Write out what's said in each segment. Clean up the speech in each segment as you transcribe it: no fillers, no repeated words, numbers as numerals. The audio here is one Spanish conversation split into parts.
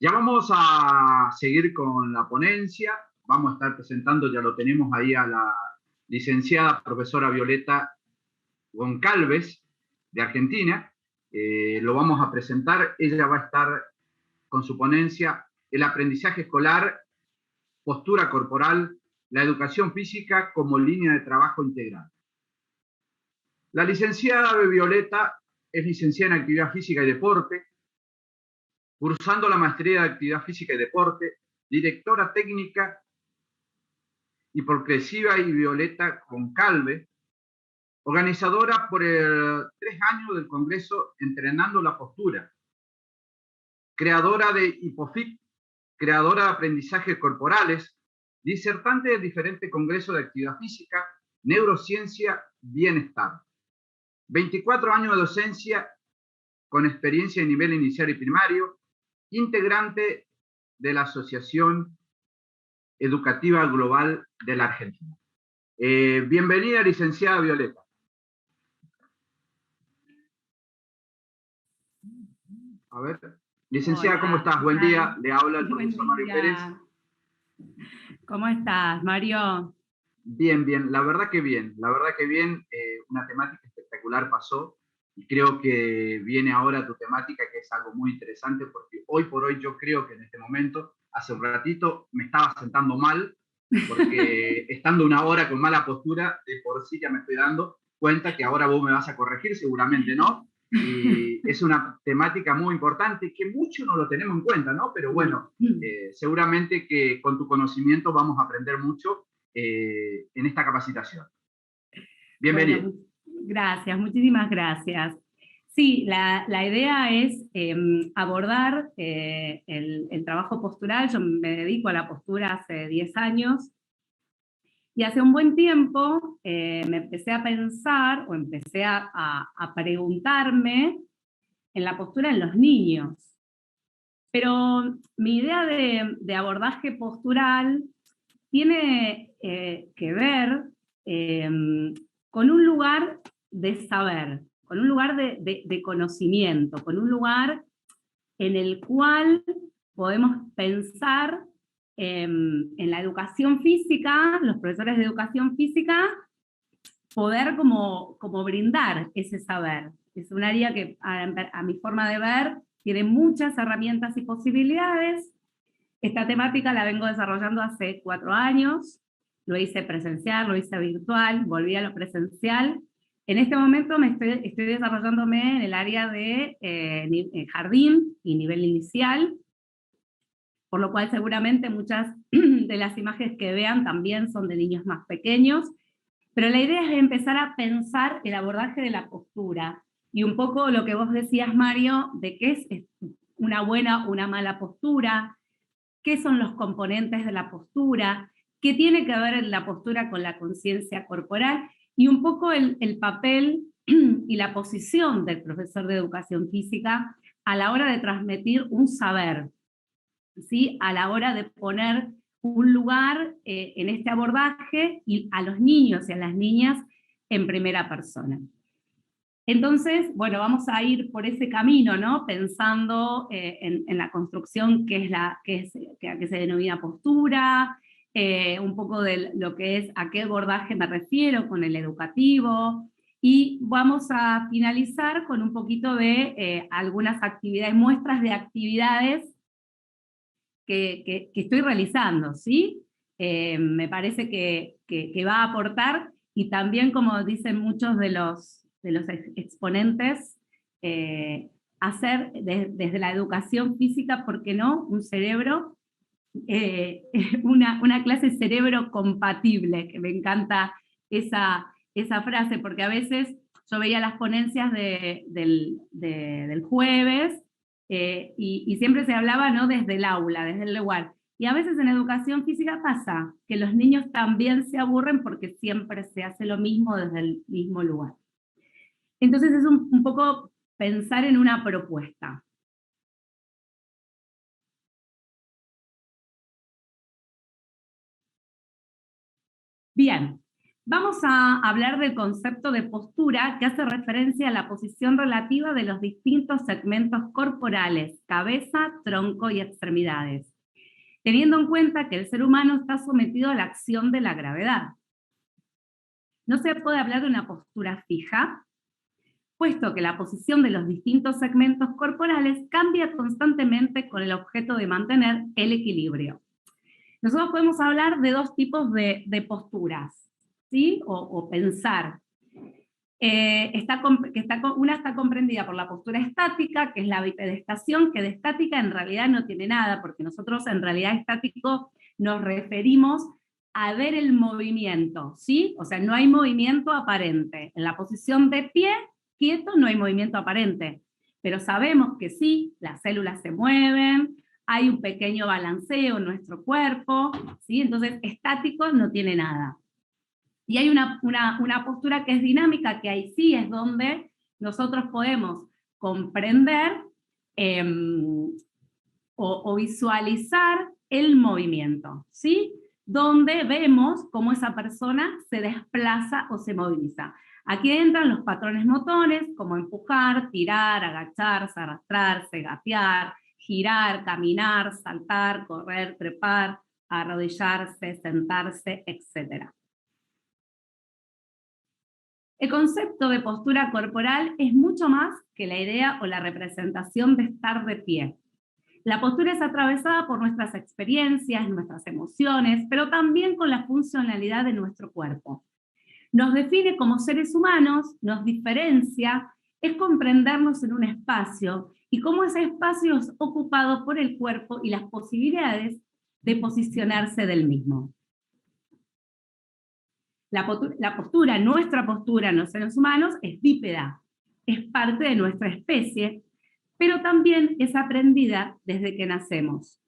Ya vamos a seguir con la ponencia. Vamos a estar presentando, ya lo tenemos ahí, a la licenciada profesora Violeta Goncalves, de Argentina. Lo vamos a presentar. Ella va a estar con su ponencia El aprendizaje escolar, postura corporal, la educación física como línea de trabajo integral. La licenciada Violeta es licenciada en Actividad Física y Deporte, cursando la maestría de Actividad Física y Deporte, directora técnica y progresiva y Violeta Goncalves, organizadora por 3 años del Congreso Entrenando la Postura, creadora de HIPOFIT, creadora de aprendizajes corporales, disertante de diferentes congresos de actividad física, neurociencia, bienestar. 24 años de docencia con experiencia en nivel inicial y primario, integrante de la Asociación Educativa Global de la Argentina. Bienvenida, licenciada Violeta. A ver, licenciada, Hola, ¿cómo estás? Buen día, le habla el profesor Mario Pérez. ¿Cómo estás, Mario? Bien, bien, la verdad que bien, una temática espectacular pasó y creo que viene ahora tu temática, que es algo muy interesante, porque hoy por hoy yo creo que en este momento, hace un ratito me estaba sentando mal, porque estando una hora con mala postura, de por sí ya me estoy dando cuenta que ahora vos me vas a corregir, seguramente no, y es una temática muy importante que mucho no lo tenemos en cuenta, ¿no? Pero bueno, seguramente que con tu conocimiento vamos a aprender mucho en esta capacitación. Bienvenido. Bueno, gracias, muchísimas gracias. Sí, la idea es abordar el trabajo postural. Yo me dedico a la postura hace 10 años, y hace un buen tiempo me empecé a pensar, o empecé a preguntarme en la postura en los niños. Pero mi idea de abordaje postural tiene que ver con un lugar de saber, con un lugar de conocimiento, con un lugar en el cual podemos pensar en la educación física, los profesores de educación física, poder como brindar ese saber. Es un área que a mi forma de ver tiene muchas herramientas y posibilidades. Esta temática la vengo desarrollando hace 4 años, lo hice presencial, lo hice virtual, volví a lo presencial. En este momento estoy desarrollándome en el área de jardín y nivel inicial, por lo cual seguramente muchas de las imágenes que vean también son de niños más pequeños, pero la idea es empezar a pensar el abordaje de la postura, y un poco lo que vos decías, Mario, de qué es una buena o una mala postura, qué son los componentes de la postura, qué tiene que ver la postura con la conciencia corporal, y un poco el papel y la posición del profesor de educación física a la hora de transmitir un saber, ¿sí? A la hora de poner un lugar en este abordaje y a los niños y a las niñas en primera persona. Entonces, bueno, vamos a ir por ese camino, ¿no? Pensando en la construcción que se denomina postura, un poco de lo que es a qué abordaje me refiero con el educativo, y vamos a finalizar con un poquito de algunas actividades, muestras de actividades que estoy realizando, ¿sí? Me parece que va a aportar, y también, como dicen muchos de los exponentes, hacer desde la educación física, ¿por qué no?, un cerebro, una clase cerebro compatible, que me encanta esa frase, porque a veces yo veía las ponencias del jueves, y siempre se hablaba, ¿no?, desde el aula, desde el lugar. Y a veces en educación física pasa que los niños también se aburren porque siempre se hace lo mismo desde el mismo lugar. Entonces es un poco pensar en una propuesta. Bien, Vamos a hablar del concepto de postura, que hace referencia a la posición relativa de los distintos segmentos corporales, cabeza, tronco y extremidades, teniendo en cuenta que el ser humano está sometido a la acción de la gravedad. No se puede hablar de una postura fija, puesto que la posición de los distintos segmentos corporales cambia constantemente con el objeto de mantener el equilibrio. Nosotros podemos hablar de dos tipos de posturas, ¿sí? O pensar. Una está comprendida por la postura estática, que es la bipedestación, que de estática en realidad no tiene nada, porque nosotros en realidad estático nos referimos a ver el movimiento, ¿sí? O sea, no hay movimiento aparente. En la posición de pie, quieto, no hay movimiento aparente. Pero sabemos que sí, las células se mueven, hay un pequeño balanceo en nuestro cuerpo, ¿sí? Entonces, estático no tiene nada. Y hay una postura que es dinámica, que ahí sí es donde nosotros podemos comprender o visualizar el movimiento, ¿sí? Donde vemos cómo esa persona se desplaza o se moviliza. Aquí entran los patrones motores, como empujar, tirar, agacharse, arrastrarse, gatear, girar, caminar, saltar, correr, trepar, arrodillarse, sentarse, etc. El concepto de postura corporal es mucho más que la idea o la representación de estar de pie. La postura es atravesada por nuestras experiencias, nuestras emociones, pero también con la funcionalidad de nuestro cuerpo. Nos define como seres humanos, nos diferencia, es comprendernos en un espacio y cómo ese espacio es ocupado por el cuerpo y las posibilidades de posicionarse del mismo. La postura, nuestra postura en los seres humanos es bípeda, es parte de nuestra especie, pero también es aprendida desde que nacemos.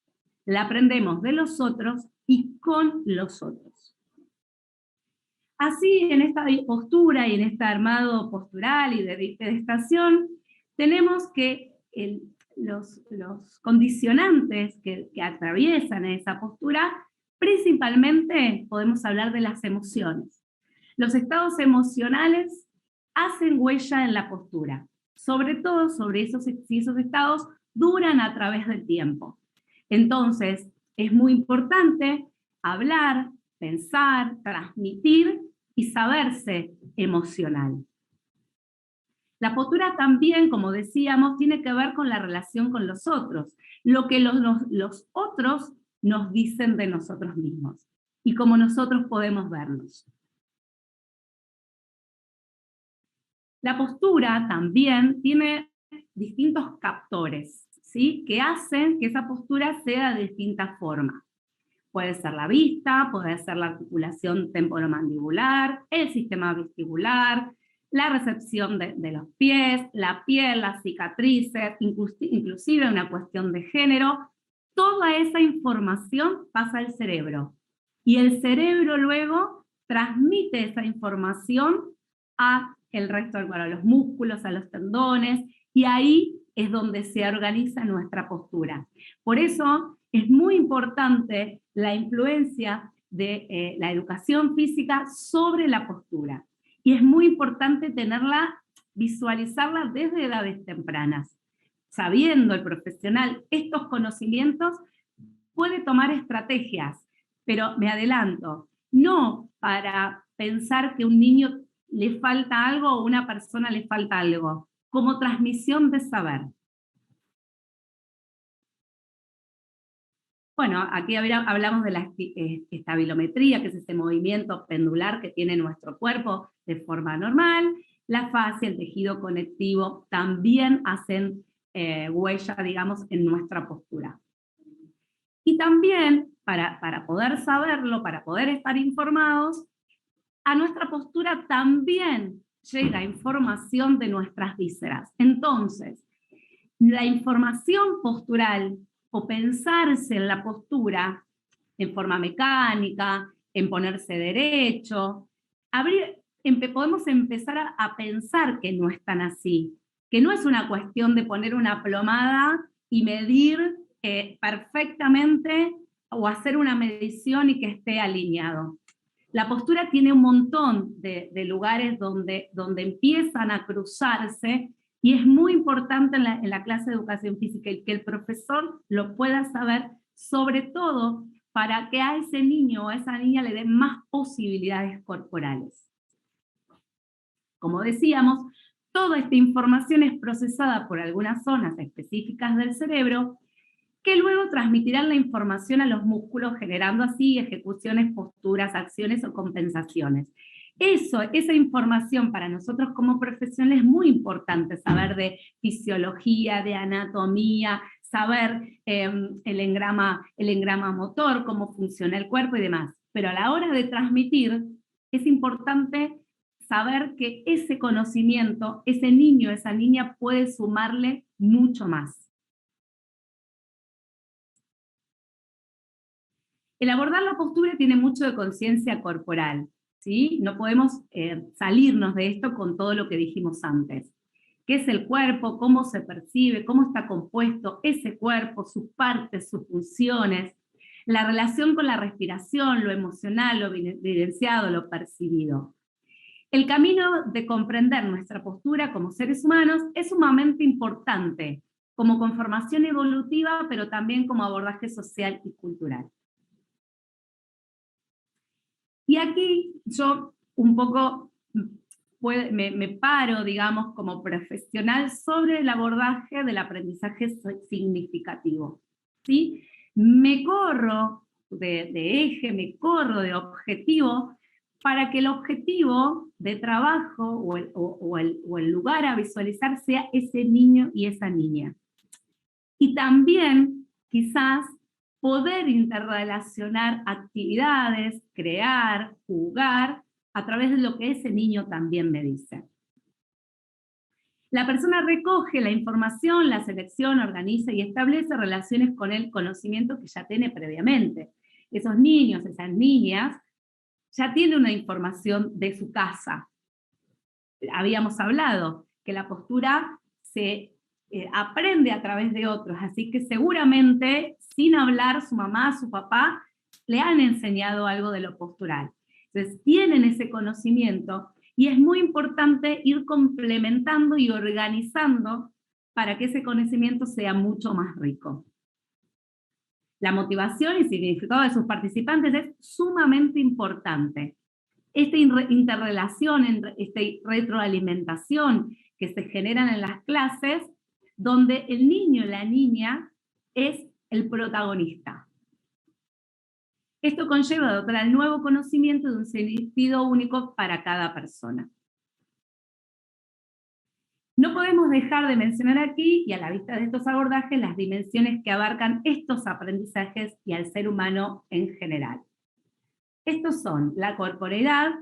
La aprendemos de los otros y con los otros. Así, en esta postura y en este armado postural y de bipedestación, tenemos que los condicionantes que atraviesan esa postura, principalmente podemos hablar de las emociones. Los estados emocionales hacen huella en la postura, sobre todo sobre si esos estados duran a través del tiempo. Entonces, es muy importante hablar, pensar, transmitir y saberse emocional. La postura también, como decíamos, tiene que ver con la relación con los otros, lo que los otros nos dicen de nosotros mismos y cómo nosotros podemos vernos. La postura también tiene distintos captores, ¿sí? Que hacen que esa postura sea de distintas formas. Puede ser la vista, puede ser la articulación temporomandibular, el sistema vestibular, la recepción de los pies, la piel, las cicatrices, inclusive una cuestión de género. Toda esa información pasa al cerebro. Y el cerebro luego transmite esa información a el resto del cuerpo, a los músculos, a los tendones, y ahí es donde se organiza nuestra postura. Por eso es muy importante la influencia de la educación física sobre la postura. Y es muy importante visualizarla desde edades tempranas. Sabiendo el profesional estos conocimientos, puede tomar estrategias, pero me adelanto, no para pensar que a un niño le falta algo o a una persona le falta algo, como transmisión de saber. Bueno, aquí hablamos de la estabilometría, que es ese movimiento pendular que tiene nuestro cuerpo de forma normal. La fascia, el tejido conectivo, también hacen huella, digamos, en nuestra postura. Y también, para poder saberlo, para poder estar informados, a nuestra postura también llega información de nuestras vísceras. Entonces, la información postural o pensarse en la postura en forma mecánica, en ponerse derecho, podemos empezar a pensar que no es tan así, que no es una cuestión de poner una plomada y medir perfectamente o hacer una medición y que esté alineado. La postura tiene un montón de lugares donde empiezan a cruzarse, y es muy importante en la clase de educación física que el profesor lo pueda saber, sobre todo para que a ese niño o a esa niña le den más posibilidades corporales. Como decíamos, toda esta información es procesada por algunas zonas específicas del cerebro, que luego transmitirán la información a los músculos, generando así ejecuciones, posturas, acciones o compensaciones. Esa información para nosotros como profesionales es muy importante, saber de fisiología, de anatomía, saber el engrama motor, cómo funciona el cuerpo y demás. Pero a la hora de transmitir, es importante saber que ese conocimiento, ese niño, esa niña puede sumarle mucho más. El abordar la postura tiene mucho de conciencia corporal, ¿sí? No podemos salirnos de esto con todo lo que dijimos antes. ¿Qué es el cuerpo? ¿Cómo se percibe? ¿Cómo está compuesto ese cuerpo? Sus partes, sus funciones. La relación con la respiración, lo emocional, lo vivenciado, lo percibido. El camino de comprender nuestra postura como seres humanos es sumamente importante, como conformación evolutiva, pero también como abordaje social y cultural. Y aquí yo un poco me paro, digamos, como profesional sobre el abordaje del aprendizaje significativo, ¿sí? Me corro de eje, me corro de objetivo, para que el objetivo de trabajo o el lugar a visualizar sea ese niño y esa niña. Y también, quizás, poder interrelacionar actividades, crear, jugar, a través de lo que ese niño también me dice. La persona recoge la información, la selecciona, organiza y establece relaciones con el conocimiento que ya tiene previamente. Esos niños, esas niñas, ya tienen una información de su casa. Habíamos hablado que la postura se aprende a través de otros, así que seguramente, sin hablar, su mamá, su papá, le han enseñado algo de lo postural. Entonces, tienen ese conocimiento, y es muy importante ir complementando y organizando para que ese conocimiento sea mucho más rico. La motivación y significado de sus participantes es sumamente importante. Esta interrelación, esta retroalimentación que se generan en las clases, donde el niño y la niña es el protagonista. Esto conlleva dotar al nuevo conocimiento de un sentido único para cada persona. No podemos dejar de mencionar aquí, y a la vista de estos abordajes, las dimensiones que abarcan estos aprendizajes y al ser humano en general. Estos son la corporeidad,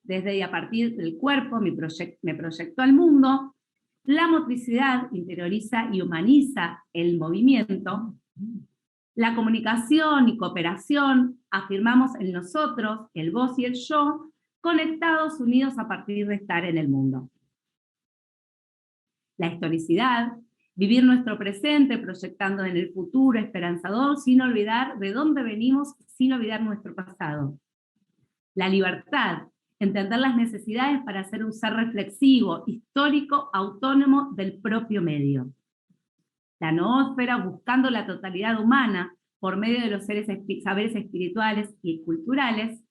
desde y a partir del cuerpo me proyecto al mundo; la motricidad, interioriza y humaniza el movimiento; la comunicación y cooperación, afirmamos el nosotros, el vos y el yo, conectados, unidos a partir de estar en el mundo. La historicidad, vivir nuestro presente proyectando en el futuro esperanzador, sin olvidar de dónde venimos, sin olvidar nuestro pasado. La libertad, entender las necesidades para ser un ser reflexivo, histórico, autónomo del propio medio. La noósfera, buscando la totalidad humana por medio de los saberes espirituales y culturales.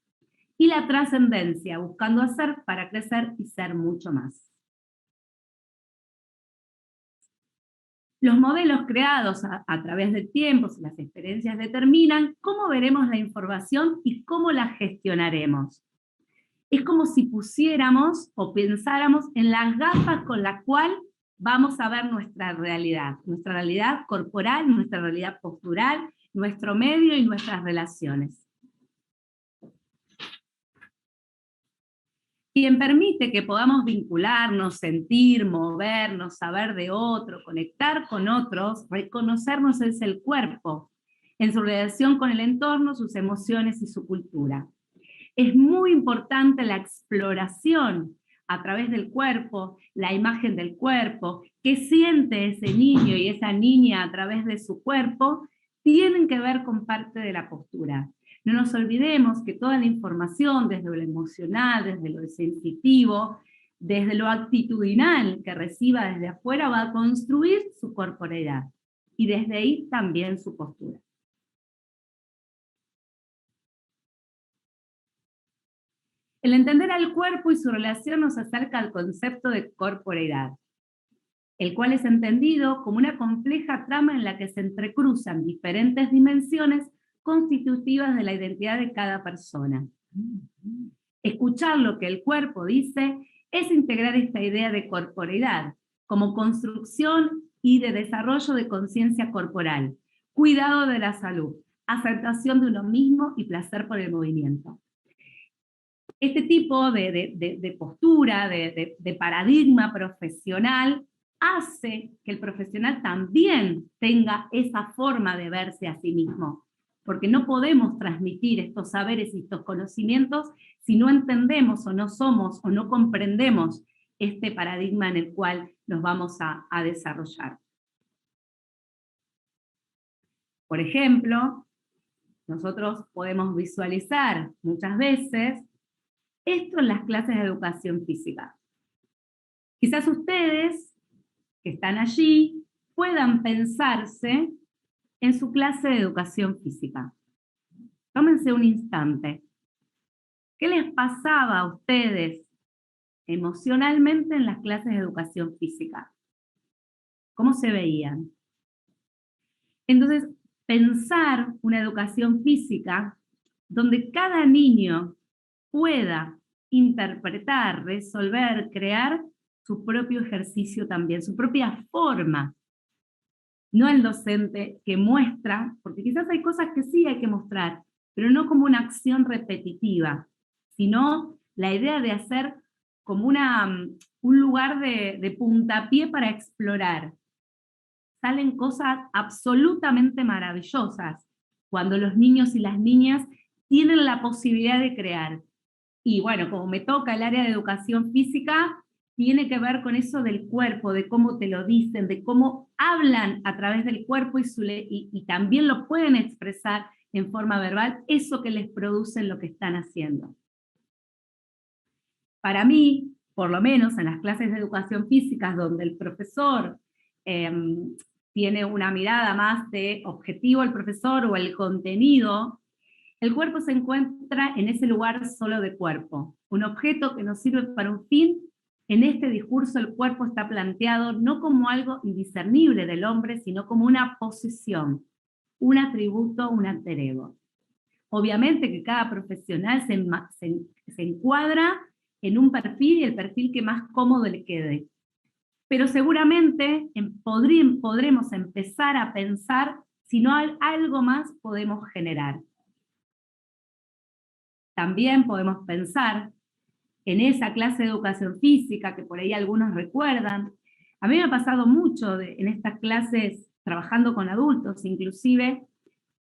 Y la trascendencia, buscando hacer para crecer y ser mucho más. Los modelos creados a través del tiempo, las experiencias determinan cómo veremos la información y cómo la gestionaremos. Es como si pusiéramos o pensáramos en las gafas con las cuales vamos a ver nuestra realidad corporal, nuestra realidad postural, nuestro medio y nuestras relaciones. Quien permite que podamos vincularnos, sentir, movernos, saber de otro, conectar con otros, reconocernos, es el cuerpo, en su relación con el entorno, sus emociones y su cultura. Es muy importante la exploración a través del cuerpo, la imagen del cuerpo, qué siente ese niño y esa niña a través de su cuerpo, tienen que ver con parte de la postura. No nos olvidemos que toda la información, desde lo emocional, desde lo sensitivo, desde lo actitudinal que reciba desde afuera, va a construir su corporalidad, y desde ahí también su postura. El entender al cuerpo y su relación nos acerca al concepto de corporeidad, el cual es entendido como una compleja trama en la que se entrecruzan diferentes dimensiones constitutivas de la identidad de cada persona. Escuchar lo que el cuerpo dice es integrar esta idea de corporeidad como construcción y de desarrollo de conciencia corporal, cuidado de la salud, aceptación de uno mismo y placer por el movimiento. Este tipo de postura, de paradigma profesional, hace que el profesional también tenga esa forma de verse a sí mismo, porque no podemos transmitir estos saberes y estos conocimientos si no entendemos o no somos o no comprendemos este paradigma en el cual nos vamos a desarrollar. Por ejemplo, nosotros podemos visualizar muchas veces esto en las clases de educación física. Quizás ustedes, que están allí, puedan pensarse en su clase de educación física. Tómense un instante. ¿Qué les pasaba a ustedes emocionalmente en las clases de educación física? ¿Cómo se veían? Entonces, pensar una educación física donde cada niño pueda interpretar, resolver, crear su propio ejercicio también, su propia forma. No el docente que muestra, porque quizás hay cosas que sí hay que mostrar, pero no como una acción repetitiva, sino la idea de hacer como un lugar de puntapié para explorar. Salen cosas absolutamente maravillosas cuando los niños y las niñas tienen la posibilidad de crear. Y bueno, como me toca el área de educación física, tiene que ver con eso del cuerpo, de cómo te lo dicen, de cómo hablan a través del cuerpo y también lo pueden expresar en forma verbal, eso que les produce lo que están haciendo. Para mí, por lo menos en las clases de educación física, donde el profesor tiene una mirada más de objetivo el profesor o el contenido, el cuerpo se encuentra en ese lugar solo de cuerpo, un objeto que nos sirve para un fin. En este discurso el cuerpo está planteado no como algo indiscernible del hombre, sino como una posesión, un atributo, un alter ego. Obviamente que cada profesional se encuadra en un perfil y el perfil que más cómodo le quede. Pero seguramente podremos empezar a pensar si no algo más podemos generar. También podemos pensar en esa clase de educación física que por ahí algunos recuerdan. A mí me ha pasado mucho en estas clases, trabajando con adultos inclusive,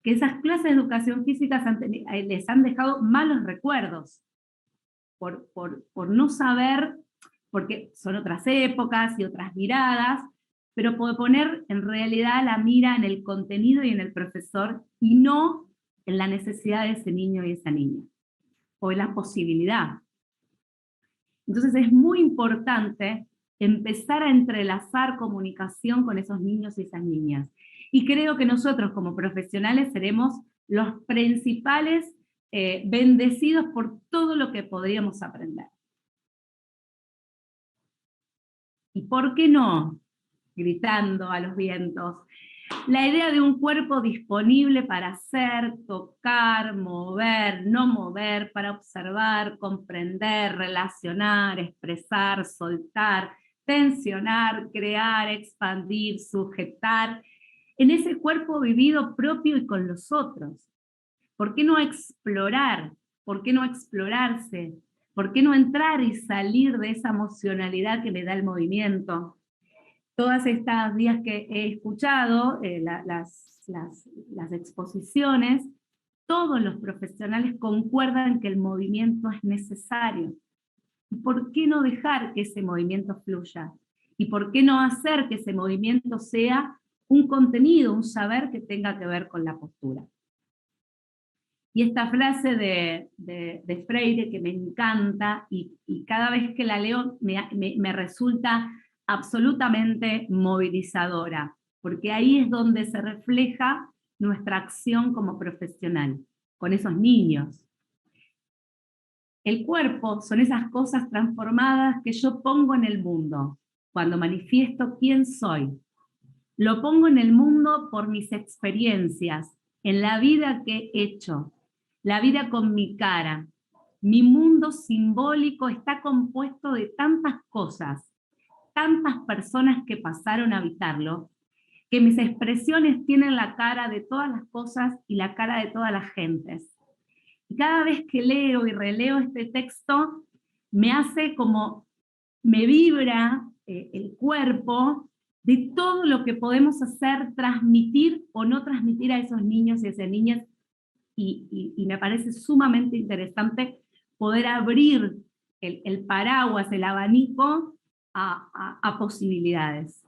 que esas clases de educación física les han dejado malos recuerdos por no saber, porque son otras épocas y otras miradas, pero por poner en realidad la mira en el contenido y en el profesor y no en la necesidad de ese niño y esa niña, o en la posibilidad. Entonces es muy importante empezar a entrelazar comunicación con esos niños y esas niñas. Y creo que nosotros como profesionales seremos los principales bendecidos por todo lo que podríamos aprender. ¿Y por qué no? Gritando a los vientos. La idea de un cuerpo disponible para hacer, tocar, mover, no mover, para observar, comprender, relacionar, expresar, soltar, tensionar, crear, expandir, sujetar, en ese cuerpo vivido propio y con los otros. ¿Por qué no explorar? ¿Por qué no explorarse? ¿Por qué no entrar y salir de esa emocionalidad que me da el movimiento? Todas estas días que he escuchado, las exposiciones, todos los profesionales concuerdan que el movimiento es necesario. ¿Y por qué no dejar que ese movimiento fluya? ¿Y por qué no hacer que ese movimiento sea un contenido, un saber que tenga que ver con la postura? Y esta frase de Freire que me encanta, y cada vez que la leo me resulta absolutamente movilizadora, porque ahí es donde se refleja nuestra acción como profesional, con esos niños. El cuerpo son esas cosas transformadas que yo pongo en el mundo, cuando manifiesto quién soy. Lo pongo en el mundo por mis experiencias, en la vida que he hecho, la vida con mi cara. Mi mundo simbólico está compuesto de tantas cosas, tantas personas que pasaron a habitarlo, que mis expresiones tienen la cara de todas las cosas y la cara de todas las gentes. Y cada vez que leo y releo este texto, me hace como, me vibra el cuerpo de todo lo que podemos hacer, transmitir o no transmitir a esos niños y a esas niñas, y me parece sumamente interesante poder abrir el paraguas, el abanico a posibilidades.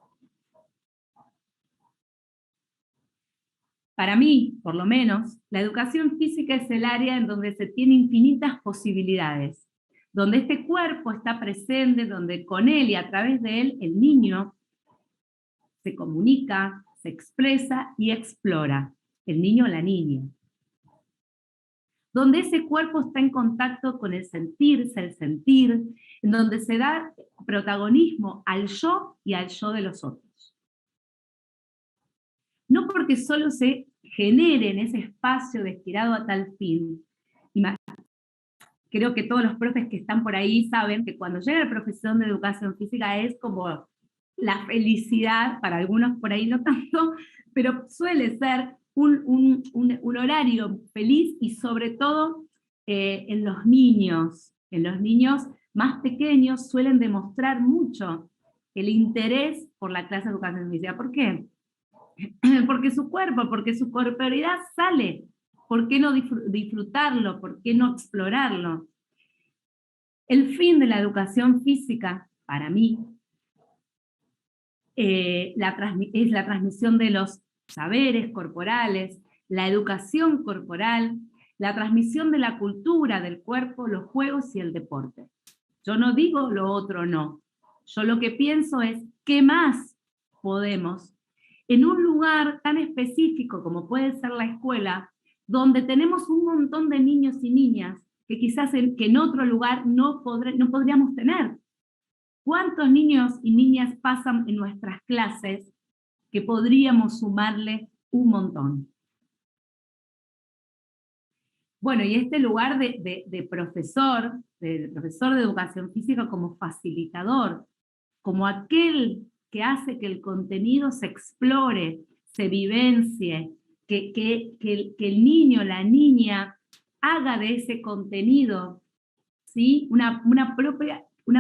Para mí, por lo menos, la educación física es el área en donde se tiene infinitas posibilidades, donde este cuerpo está presente, donde con él y a través de él el niño se comunica, se expresa y explora, el niño o la niña. Donde ese cuerpo está en contacto con el sentirse, el sentir, en donde se da protagonismo al yo y al yo de los otros. No porque solo se genere en ese espacio destinado a tal fin. Creo que todos los profes que están por ahí saben que cuando llega la profesión de educación física es como la felicidad, para algunos por ahí no tanto, pero suele ser un horario feliz, y sobre todo en los niños más pequeños suelen demostrar mucho el interés por la clase de educación física. ¿Por qué? Porque su cuerpo, porque su corporeidad sale. ¿Por qué no disfrutarlo? ¿Por qué no explorarlo? El fin de la educación física, para mí, es la transmisión de los saberes corporales, la educación corporal, la transmisión de la cultura del cuerpo, los juegos y el deporte. Yo no digo lo otro no. Yo lo que pienso es, ¿qué más podemos en un lugar tan específico como puede ser la escuela, donde tenemos un montón de niños y niñas que quizás en otro lugar no podríamos tener? ¿Cuántos niños y niñas pasan en nuestras clases que podríamos sumarle un montón? Bueno, y este lugar de profesor de educación física como facilitador, como aquel que hace que el contenido se explore, se vivencie, que el niño, la niña, haga de ese contenido, ¿sí? una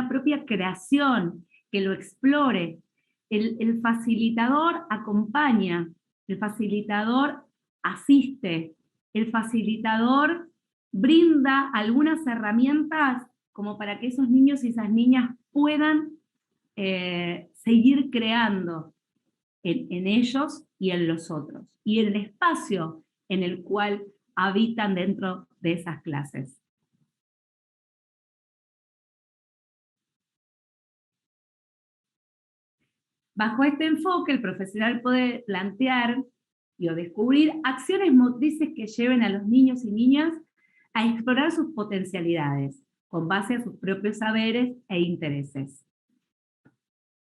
propia creación, que lo explore. El facilitador acompaña, el facilitador asiste, el facilitador brinda algunas herramientas como para que esos niños y esas niñas puedan seguir creando en ellos y en los otros, y en el espacio en el cual habitan dentro de esas clases. Bajo este enfoque, el profesional puede plantear o descubrir acciones motrices que lleven a los niños y niñas a explorar sus potencialidades, con base a sus propios saberes e intereses.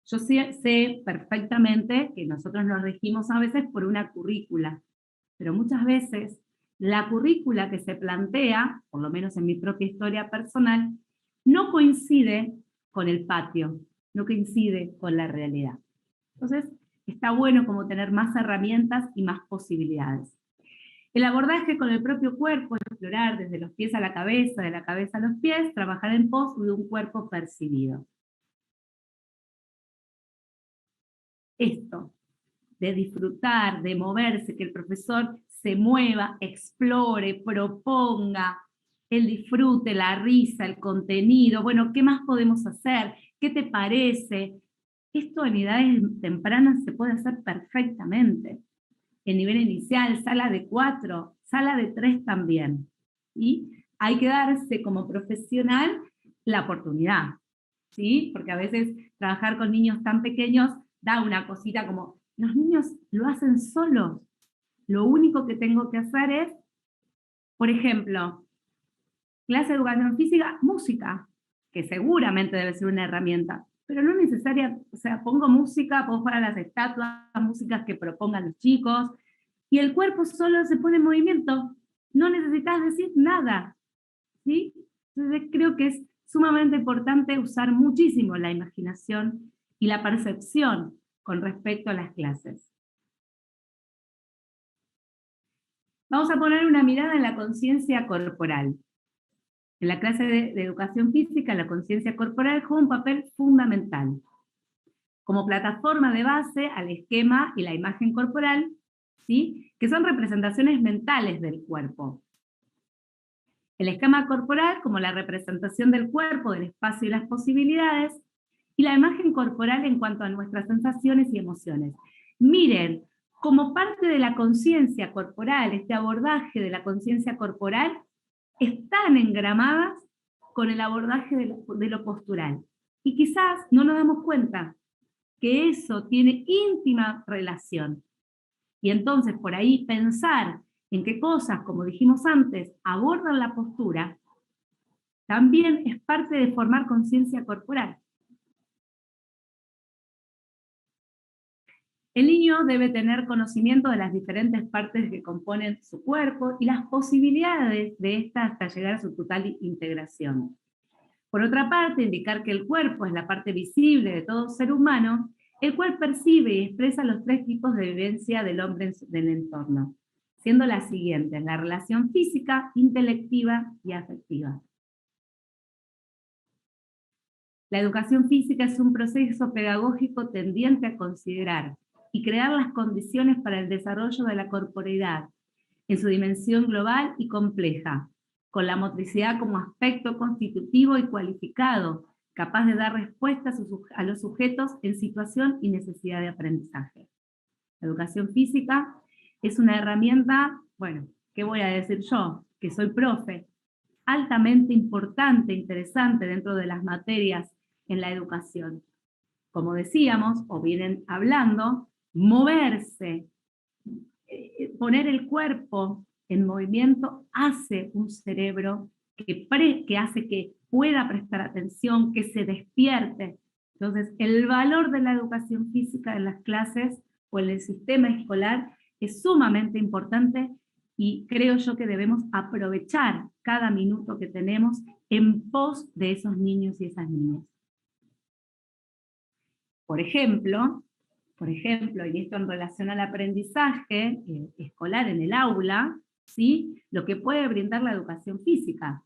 Yo sé perfectamente que nosotros nos regimos a veces por una currícula, pero muchas veces la currícula que se plantea, por lo menos en mi propia historia personal, no coincide con el patio, no coincide con la realidad. Entonces, está bueno como tener más herramientas y más posibilidades. El abordaje con el propio cuerpo, explorar desde los pies a la cabeza, de la cabeza a los pies, trabajar en pos de un cuerpo percibido. Esto, de disfrutar, de moverse, que el profesor se mueva, explore, proponga, el disfrute, la risa, el contenido, bueno, ¿qué más podemos hacer? ¿Qué te parece? Esto en edades tempranas se puede hacer perfectamente. En nivel inicial, sala de 4, sala de 3 también. ¿sí? Hay que darse como profesional la oportunidad, ¿sí? Porque a veces trabajar con niños tan pequeños da una cosita como, los niños lo hacen solos, lo único que tengo que hacer es, por ejemplo, clase de educación física, música, que seguramente debe ser una herramienta, pero no necesaria, o sea, pongo música, pongo para las estatuas, músicas que propongan los chicos, y el cuerpo solo se pone en movimiento, no necesitas decir nada, ¿sí? Entonces creo que es sumamente importante usar muchísimo la imaginación y la percepción con respecto a las clases. Vamos a poner una mirada en la conciencia corporal. En la clase de educación física, la conciencia corporal juega un papel fundamental. Como plataforma de base al esquema y la imagen corporal, ¿sí? Que son representaciones mentales del cuerpo. El esquema corporal como la representación del cuerpo, del espacio y las posibilidades, y la imagen corporal en cuanto a nuestras sensaciones y emociones. Miren, como parte de la conciencia corporal, este abordaje de la conciencia corporal, están engramadas con el abordaje de lo postural. Y quizás no nos damos cuenta que eso tiene íntima relación. Y entonces por ahí pensar en qué cosas, como dijimos antes, abordan la postura, también es parte de formar conciencia corporal. El niño debe tener conocimiento de las diferentes partes que componen su cuerpo y las posibilidades de estas hasta llegar a su total integración. Por otra parte, indicar que el cuerpo es la parte visible de todo ser humano, el cual percibe y expresa los tres tipos de vivencia del hombre en el entorno, siendo las siguientes: la relación física, intelectiva y afectiva. La educación física es un proceso pedagógico tendiente a considerar y crear las condiciones para el desarrollo de la corporeidad en su dimensión global y compleja, con la motricidad como aspecto constitutivo y cualificado, capaz de dar respuestas a los sujetos en situación y necesidad de aprendizaje. La educación física es una herramienta, bueno, ¿qué voy a decir yo? Que soy profe, altamente importante, interesante dentro de las materias en la educación. Como decíamos, o vienen hablando, moverse, poner el cuerpo en movimiento hace un cerebro que hace que pueda prestar atención, que se despierte. Entonces, el valor de la educación física en las clases o en el sistema escolar es sumamente importante y creo yo que debemos aprovechar cada minuto que tenemos en pos de esos niños y esas niñas. Por ejemplo, y esto en relación al aprendizaje escolar en el aula, ¿sí? Lo que puede brindar la educación física.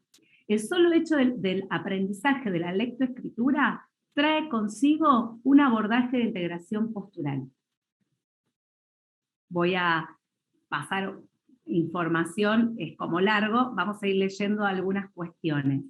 El solo hecho del aprendizaje de la lectoescritura trae consigo un abordaje de integración postural. Voy a pasar información, es como largo, vamos a ir leyendo algunas cuestiones.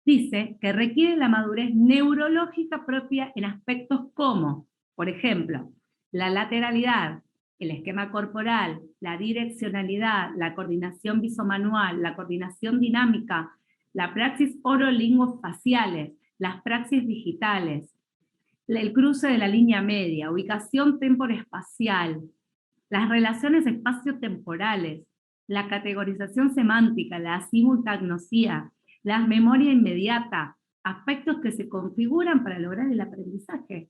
Dice que requiere la madurez neurológica propia en aspectos como, por ejemplo, la lateralidad, el esquema corporal, la direccionalidad, la coordinación visomanual, la coordinación dinámica, la praxis oro-linguofaciales, las praxis digitales, el cruce de la línea media, ubicación temporoespacial, las relaciones espacio-temporales, la categorización semántica, la simultagnosia, la memoria inmediata, aspectos que se configuran para lograr el aprendizaje.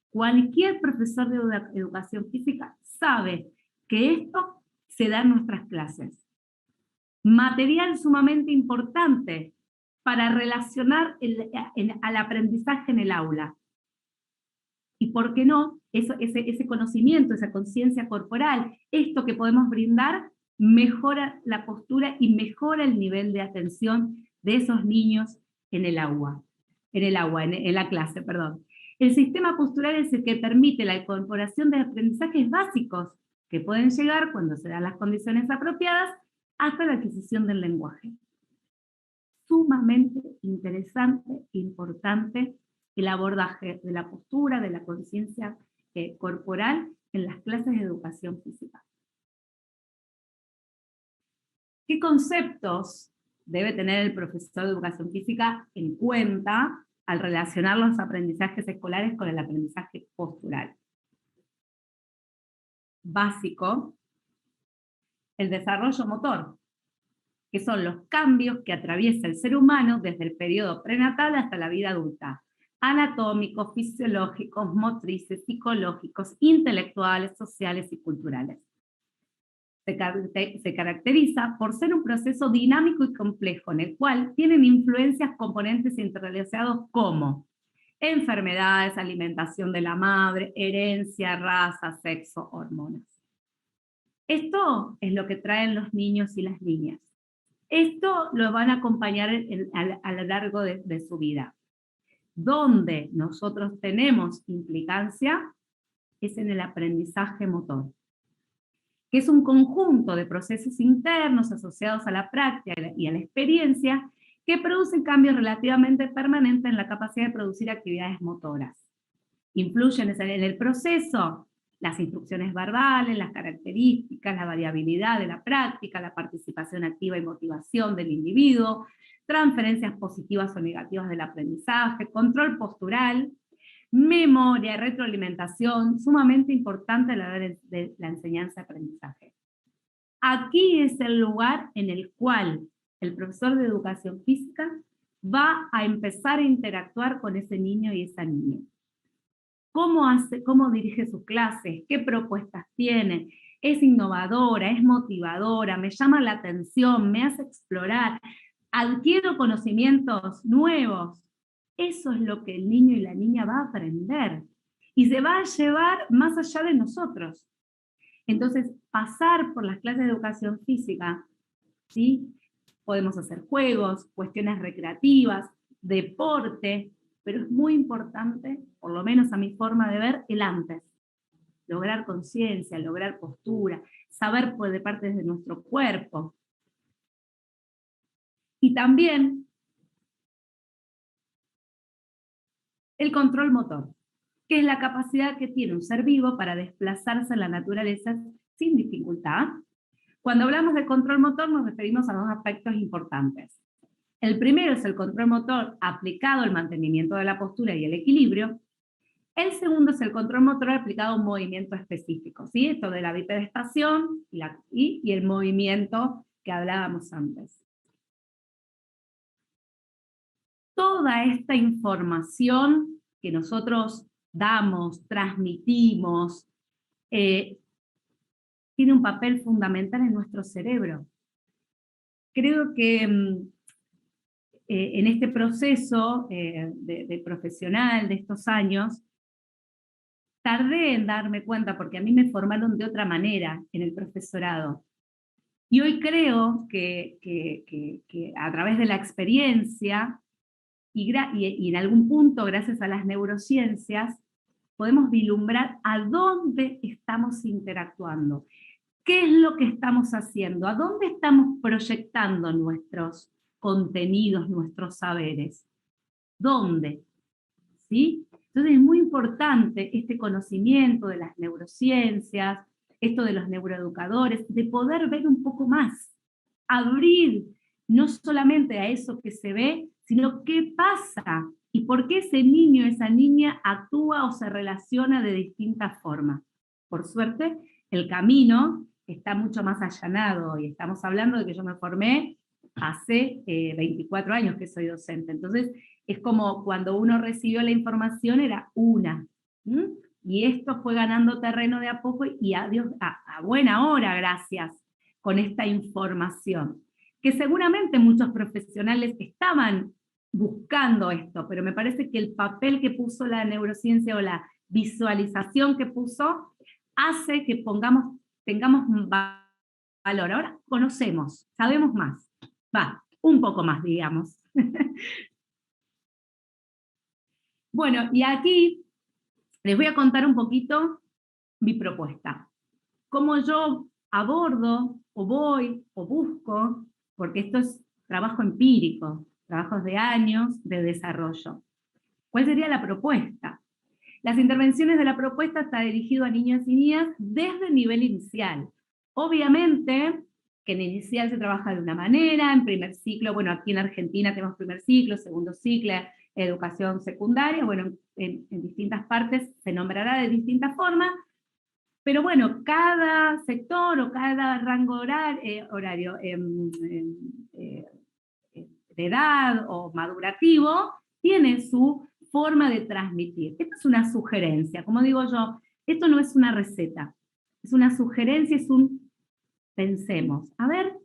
Cualquier profesor de educación física sabe que esto se da en nuestras clases. Material sumamente importante para relacionar al aprendizaje en el aula. Y por qué no, ese conocimiento, esa conciencia corporal, esto que podemos brindar, mejora la postura y mejora el nivel de atención de esos niños en la clase, perdón. El sistema postural es el que permite la incorporación de aprendizajes básicos que pueden llegar, cuando se dan las condiciones apropiadas, hasta la adquisición del lenguaje. Sumamente interesante e importante el abordaje de la postura, de la conciencia corporal en las clases de educación física. ¿Qué conceptos debe tener el profesor de educación física en cuenta al relacionar los aprendizajes escolares con el aprendizaje postural. Básico, el desarrollo motor, que son los cambios que atraviesa el ser humano desde el periodo prenatal hasta la vida adulta, anatómicos, fisiológicos, motrices, psicológicos, intelectuales, sociales y culturales. Se caracteriza por ser un proceso dinámico y complejo, en el cual tienen influencias componentes interrelacionados como enfermedades, alimentación de la madre, herencia, raza, sexo, hormonas. Esto es lo que traen los niños y las niñas. Esto lo van a acompañar a lo largo de su vida. Donde nosotros tenemos implicancia es en el aprendizaje motor, que es un conjunto de procesos internos asociados a la práctica y a la experiencia que producen cambios relativamente permanentes en la capacidad de producir actividades motoras. Influyen en el proceso las instrucciones verbales, las características, la variabilidad de la práctica, la participación activa y motivación del individuo, transferencias positivas o negativas del aprendizaje, control postural, memoria, retroalimentación, sumamente importante a la hora de la enseñanza-aprendizaje. Aquí es el lugar en el cual el profesor de educación física va a empezar a interactuar con ese niño y esa niña. ¿Cómo dirige sus clases? ¿Qué propuestas tiene? ¿Es innovadora? ¿Es motivadora? ¿Me llama la atención? ¿Me hace explorar? ¿Adquiero conocimientos nuevos? Eso es lo que el niño y la niña va a aprender. Y se va a llevar más allá de nosotros. Entonces, pasar por las clases de educación física, ¿sí? Podemos hacer juegos, cuestiones recreativas, deporte, pero es muy importante, por lo menos a mi forma de ver, el antes. Lograr conciencia, lograr postura, saber de partes de nuestro cuerpo. Y también el control motor, que es la capacidad que tiene un ser vivo para desplazarse en la naturaleza sin dificultad. Cuando hablamos de control motor nos referimos a dos aspectos importantes. El primero es el control motor aplicado al mantenimiento de la postura y el equilibrio. El segundo es el control motor aplicado a un movimiento específico, ¿sí? Esto de la bipedestación y el movimiento que hablábamos antes. Toda esta información que nosotros damos, transmitimos, tiene un papel fundamental en nuestro cerebro. Creo que en este proceso de profesional de estos años, tardé en darme cuenta, porque a mí me formaron de otra manera en el profesorado. Y hoy creo que a través de la experiencia, y en algún punto gracias a las neurociencias, podemos vislumbrar a dónde estamos interactuando, qué es lo que estamos haciendo, a dónde estamos proyectando nuestros contenidos, nuestros saberes. ¿Dónde? ¿Sí? Entonces es muy importante este conocimiento de las neurociencias, esto de los neuroeducadores, de poder ver un poco más, abrir no solamente a eso que se ve, sino qué pasa y por qué ese niño, esa niña actúa o se relaciona de distintas formas. Por suerte, el camino está mucho más allanado y estamos hablando de que yo me formé hace 24 años que soy docente. Entonces, es como cuando uno recibió la información era una. Y esto fue ganando terreno de a poco y a buena hora, gracias, con esta información. Que seguramente muchos profesionales estaban buscando esto, pero me parece que el papel que puso la neurociencia o la visualización que puso hace que tengamos valor. Ahora conocemos, sabemos más. Un poco más, digamos. Bueno, y aquí les voy a contar un poquito mi propuesta. Cómo yo abordo, o voy, o busco, porque esto es trabajo empírico, trabajos de años de desarrollo. ¿Cuál sería la propuesta? Las intervenciones de la propuesta están dirigidas a niños y niñas desde el nivel inicial. Obviamente que en inicial se trabaja de una manera, en primer ciclo, bueno, aquí en Argentina tenemos primer ciclo, segundo ciclo, educación secundaria, bueno, en distintas partes se nombrará de distintas formas, pero bueno, cada sector o cada rango horario de edad o madurativo tiene su forma de transmitir. Esta es una sugerencia, como digo yo, esto no es una receta, es una sugerencia, es un pensemos, a ver,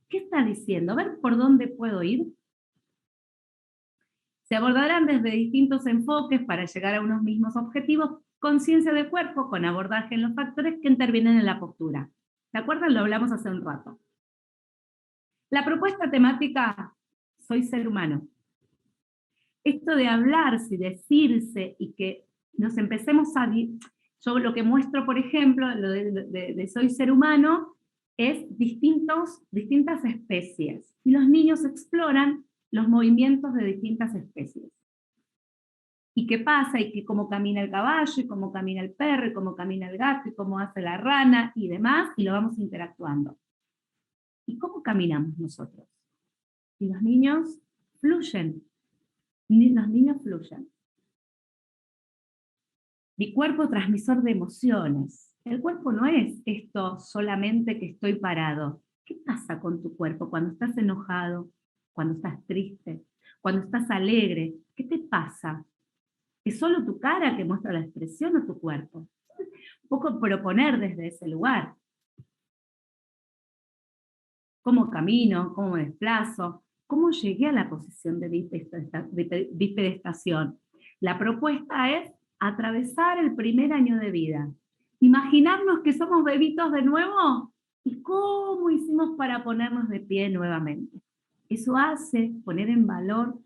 ¿qué está diciendo? A ver por dónde puedo ir. Se abordarán desde distintos enfoques para llegar a unos mismos objetivos, conciencia de cuerpo con abordaje en los factores que intervienen en la postura. ¿Se acuerdan? Lo hablamos hace un rato. La propuesta temática, soy ser humano. Esto de hablarse y decirse y que nos empecemos a... Yo lo que muestro, por ejemplo, lo de soy ser humano, es distintas especies. Y los niños exploran los movimientos de distintas especies. ¿Y qué pasa? Y que cómo camina el caballo, y cómo camina el perro, y cómo camina el gato, y cómo hace la rana, y demás, y lo vamos interactuando. ¿Y cómo caminamos nosotros? Y los niños fluyen. Los niños fluyen. Mi cuerpo transmisor de emociones. El cuerpo no es esto solamente que estoy parado. ¿Qué pasa con tu cuerpo cuando estás enojado, cuando estás triste, cuando estás alegre? ¿Qué te pasa? ¿Es solo tu cara que muestra la expresión o tu cuerpo? Un poco proponer desde ese lugar. ¿Cómo camino? ¿Cómo me desplazo? ¿Cómo llegué a la posición de bipedestación? La propuesta es atravesar el primer año de vida. Imaginarnos que somos bebitos de nuevo y cómo hicimos para ponernos de pie nuevamente. Eso hace poner en valor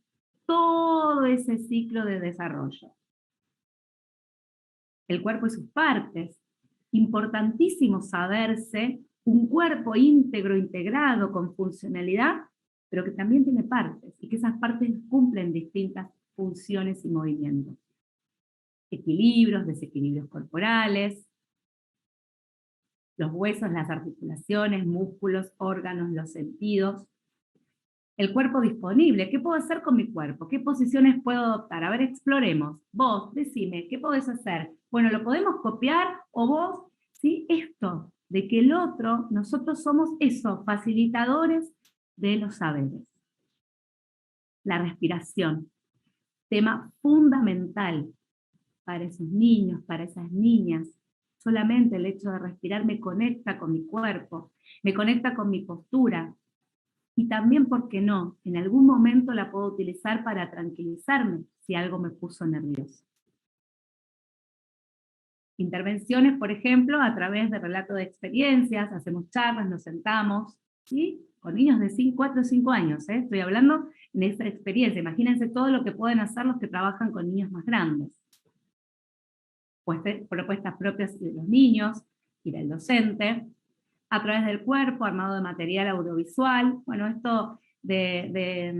todo ese ciclo de desarrollo. El cuerpo y sus partes. Importantísimo saberse un cuerpo íntegro, integrado, con funcionalidad, pero que también tiene partes, y que esas partes cumplen distintas funciones y movimientos. Equilibrios, desequilibrios corporales, los huesos, las articulaciones, músculos, órganos, los sentidos. El cuerpo disponible, ¿qué puedo hacer con mi cuerpo? ¿Qué posiciones puedo adoptar? A ver, exploremos. Vos, decime, ¿qué podés hacer? Bueno, ¿lo podemos copiar? O vos, ¿sí? Esto, de que el otro, nosotros somos eso, facilitadores de los saberes. La respiración, tema fundamental para esos niños, para esas niñas. Solamente el hecho de respirar me conecta con mi cuerpo, me conecta con mi postura. Y también, ¿por qué no? En algún momento la puedo utilizar para tranquilizarme si algo me puso nervioso. Intervenciones, por ejemplo, a través de relato de experiencias, hacemos charlas, nos sentamos, ¿sí? Con niños de 4 o 5 años, ¿eh? Estoy hablando de esa experiencia. Imagínense todo lo que pueden hacer los que trabajan con niños más grandes. Pues propuestas propias de los niños y del docente, a través del cuerpo, armado de material audiovisual. Bueno, esto de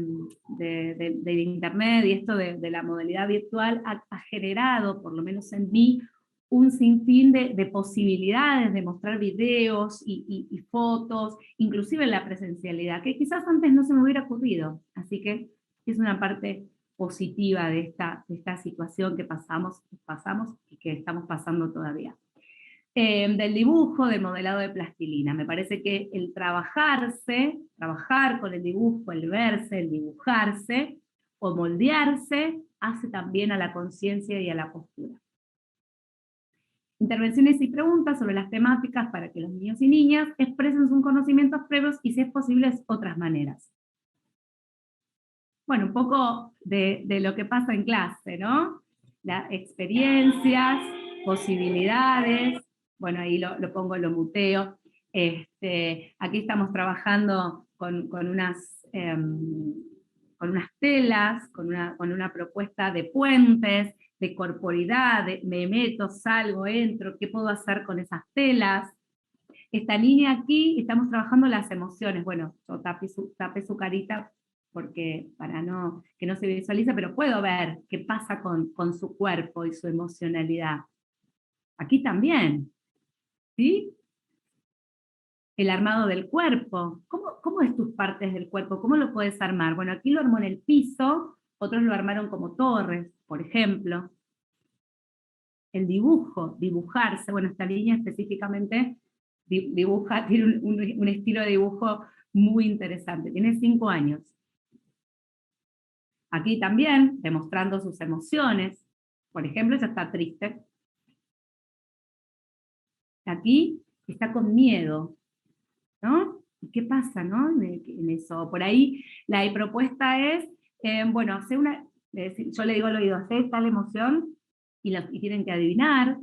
internet y esto de la modalidad virtual ha generado, por lo menos en mí, un sinfín de posibilidades de mostrar videos y fotos, inclusive en la presencialidad, que quizás antes no se me hubiera ocurrido. Así que es una parte positiva de esta situación que pasamos y que estamos pasando todavía. Del dibujo, del modelado de plastilina. Me parece que el trabajar con el dibujo, el verse, el dibujarse o moldearse, hace también a la conciencia y a la postura. Intervenciones y preguntas sobre las temáticas para que los niños y niñas expresen sus conocimientos previos y, si es posible, otras maneras. Bueno, un poco de lo que pasa en clase, ¿no? Las experiencias, posibilidades. Bueno, ahí lo pongo, lo muteo. Aquí estamos trabajando con unas telas, con una propuesta de puentes, de corporidad, de me meto, salgo, entro, ¿qué puedo hacer con esas telas? Esta niña aquí, estamos trabajando las emociones. Bueno, yo tapé su carita porque para que no se visualice, pero puedo ver qué pasa con su cuerpo y su emocionalidad. Aquí también, ¿sí? El armado del cuerpo. ¿Cómo es tus partes del cuerpo? ¿Cómo lo puedes armar? Bueno, aquí lo armó en el piso, otros lo armaron como torres, por ejemplo. El dibujo, dibujarse, bueno, esta línea específicamente dibuja, tiene un estilo de dibujo muy interesante, tiene 5 años. Aquí también, demostrando sus emociones, por ejemplo, ella está triste. Aquí está con miedo, ¿no? ¿Y qué pasa, no? En eso, por ahí la propuesta es, bueno, hacer yo le digo al oído, hacer tal emoción, y tienen que adivinar,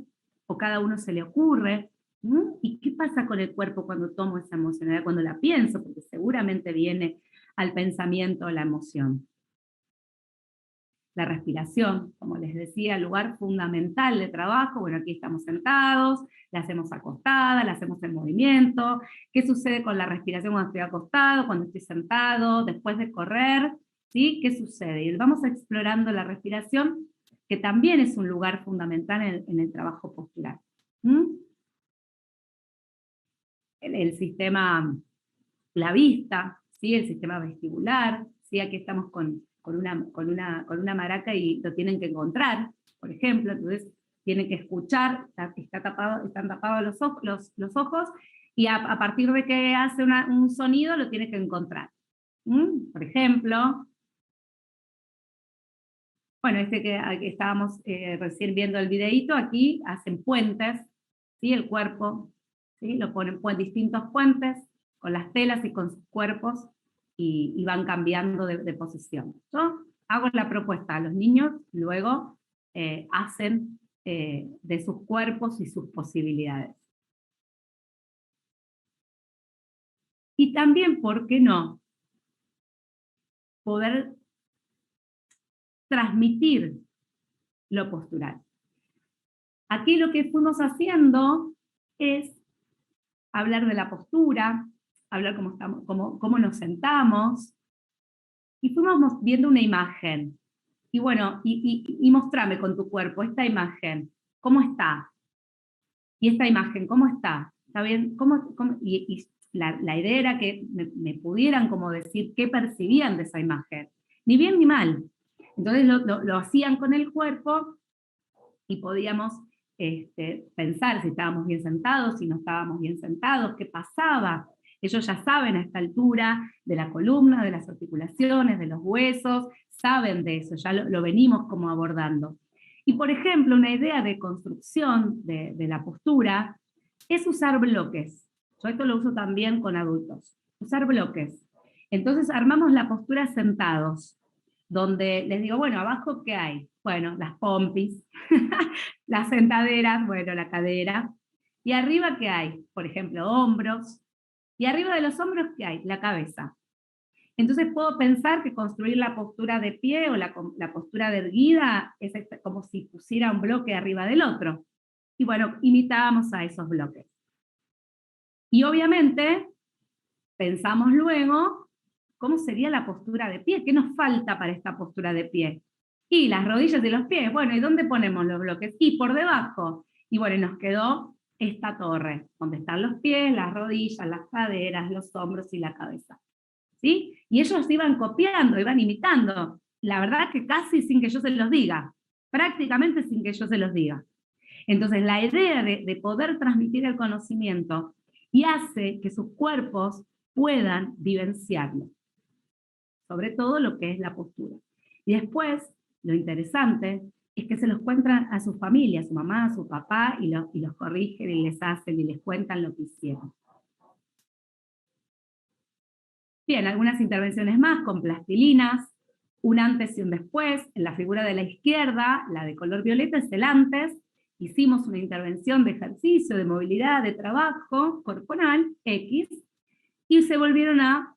o cada uno se le ocurre, ¿no? ¿Y qué pasa con el cuerpo cuando tomo esa emoción? Cuando la pienso, porque seguramente viene al pensamiento la emoción. La respiración, como les decía, lugar fundamental de trabajo. Bueno, aquí estamos sentados, la hacemos acostada, la hacemos en movimiento. ¿Qué sucede con la respiración cuando estoy acostado, cuando estoy sentado, después de correr? ¿Sí? ¿Qué sucede? Y vamos explorando la respiración, que también es un lugar fundamental en el trabajo postural. ¿Mm? El sistema, la vista, ¿sí? El sistema vestibular, ¿sí? Aquí estamos con una maraca y lo tienen que encontrar, por ejemplo, entonces tienen que escuchar, están tapados los ojos, y a partir de que hace un sonido lo tiene que encontrar. Por ejemplo, bueno, que estábamos recién viendo el videíto, aquí hacen puentes, ¿sí? El cuerpo, ¿sí? Lo ponen distintos puentes, con las telas y con sus cuerpos, y van cambiando de posición. Yo hago la propuesta a los niños, luego hacen de sus cuerpos y sus posibilidades. Y también, ¿por qué no? Poder transmitir lo postural. Aquí lo que fuimos haciendo es hablar de la postura, hablar cómo nos sentamos, y fuimos viendo una imagen. Y bueno, y mostrame con tu cuerpo esta imagen, ¿cómo está? Y esta imagen, ¿cómo está? ¿Está bien? Y la idea era que me pudieran como decir qué percibían de esa imagen, ni bien ni mal. Entonces lo hacían con el cuerpo, y podíamos pensar si estábamos bien sentados, si no estábamos bien sentados, qué pasaba. Ellos ya saben a esta altura de la columna, de las articulaciones, de los huesos, saben de eso, ya lo venimos como abordando. Y por ejemplo, una idea de construcción de la postura es usar bloques. Yo esto lo uso también con adultos. Usar bloques. Entonces armamos la postura sentados, donde les digo, bueno, abajo ¿qué hay? Bueno, las pompis, las sentaderas, bueno, la cadera. Y arriba ¿qué hay? Por ejemplo, hombros. Y arriba de los hombros ¿qué hay? La cabeza. Entonces puedo pensar que construir la postura de pie o la postura de erguida es como si pusiera un bloque arriba del otro. Y bueno, imitábamos a esos bloques. Y obviamente pensamos luego cómo sería la postura de pie, qué nos falta para esta postura de pie. Y las rodillas y los pies, bueno, ¿y dónde ponemos los bloques? Y por debajo. Y bueno, nos quedó esta torre, donde están los pies, las rodillas, las caderas, los hombros y la cabeza. ¿Sí? Y ellos iban copiando, iban imitando. La verdad que casi sin que yo se los diga, prácticamente sin que yo se los diga. Entonces la idea de poder transmitir el conocimiento y hace que sus cuerpos puedan vivenciarlo, sobre todo lo que es la postura. Y después, lo interesante es que se los cuentan a su familia, a su mamá, a su papá, y los corrigen y les hacen y les cuentan lo que hicieron. Bien, algunas intervenciones más con plastilinas, un antes y un después. En la figura de la izquierda, la de color violeta, es el antes. Hicimos una intervención de ejercicio, de movilidad, de trabajo corporal, X, y se volvieron a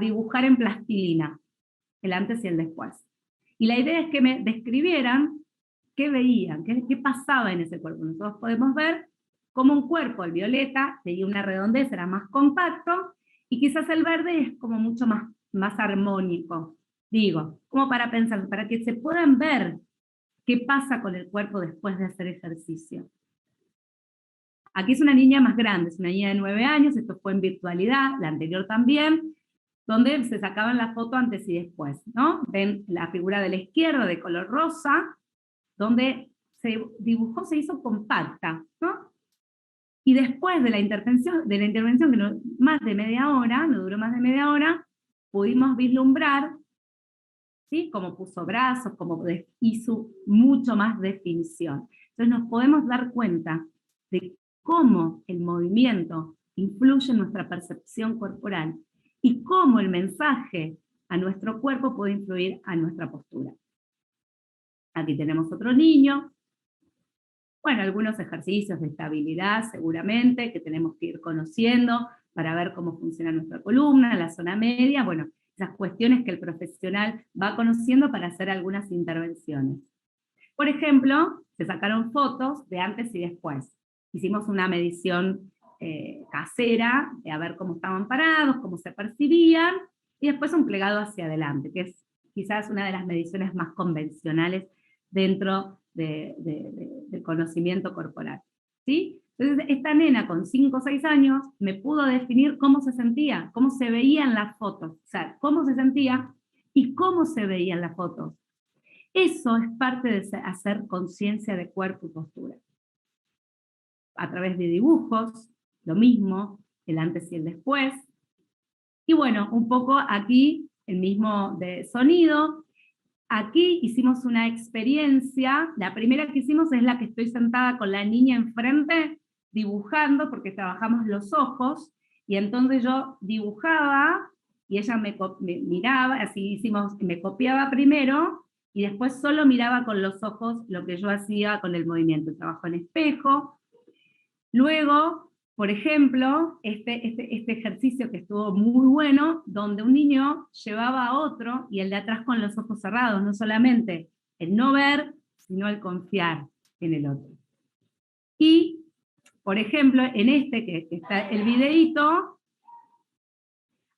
dibujar en plastilina, el antes y el después. Y la idea es que me describieran qué veían, qué pasaba en ese cuerpo. Nosotros podemos ver cómo un cuerpo, el violeta, tenía una redondez, era más compacto, y quizás el verde es como mucho más armónico. Digo, como para pensar, para que se puedan ver qué pasa con el cuerpo después de hacer ejercicio. Aquí es una niña más grande, es una niña de 9 años, esto fue en virtualidad, la anterior también, donde se sacaban la foto antes y después, ¿no? Ven la figura de la izquierda de color rosa, donde se dibujó, se hizo compacta, ¿no? Y después de la intervención que no, más de media hora, no duró más de media hora, pudimos vislumbrar, ¿sí? Cómo puso brazos, cómo hizo mucho más definición. Entonces nos podemos dar cuenta de cómo el movimiento influye en nuestra percepción corporal y cómo el mensaje a nuestro cuerpo puede influir a nuestra postura. Aquí tenemos otro niño. Bueno, algunos ejercicios de estabilidad seguramente que tenemos que ir conociendo para ver cómo funciona nuestra columna, la zona media, bueno, esas cuestiones que el profesional va conociendo para hacer algunas intervenciones. Por ejemplo, se sacaron fotos de antes y después. Hicimos una medición casera, de a ver cómo estaban parados, cómo se percibían, y después un plegado hacia adelante, que es quizás una de las mediciones más convencionales dentro del conocimiento corporal. ¿Sí? Entonces, esta nena con 5 o 6 años me pudo definir cómo se sentía, cómo se veían las fotos, o sea, cómo se sentía y cómo se veían las fotos. Eso es parte de hacer conciencia de cuerpo y postura. A través de dibujos, lo mismo, el antes y el después. Y bueno, un poco aquí el mismo de sonido. Aquí hicimos una experiencia, la primera que hicimos es la que estoy sentada con la niña enfrente, dibujando, porque trabajamos los ojos, y entonces yo dibujaba, y ella me miraba, así hicimos, me copiaba primero, y después solo miraba con los ojos lo que yo hacía con el movimiento, el trabajo en espejo. Luego, por ejemplo, este ejercicio que estuvo muy bueno, donde un niño llevaba a otro y el de atrás con los ojos cerrados, no solamente el no ver, sino el confiar en el otro. Y, por ejemplo, en que está el videíto,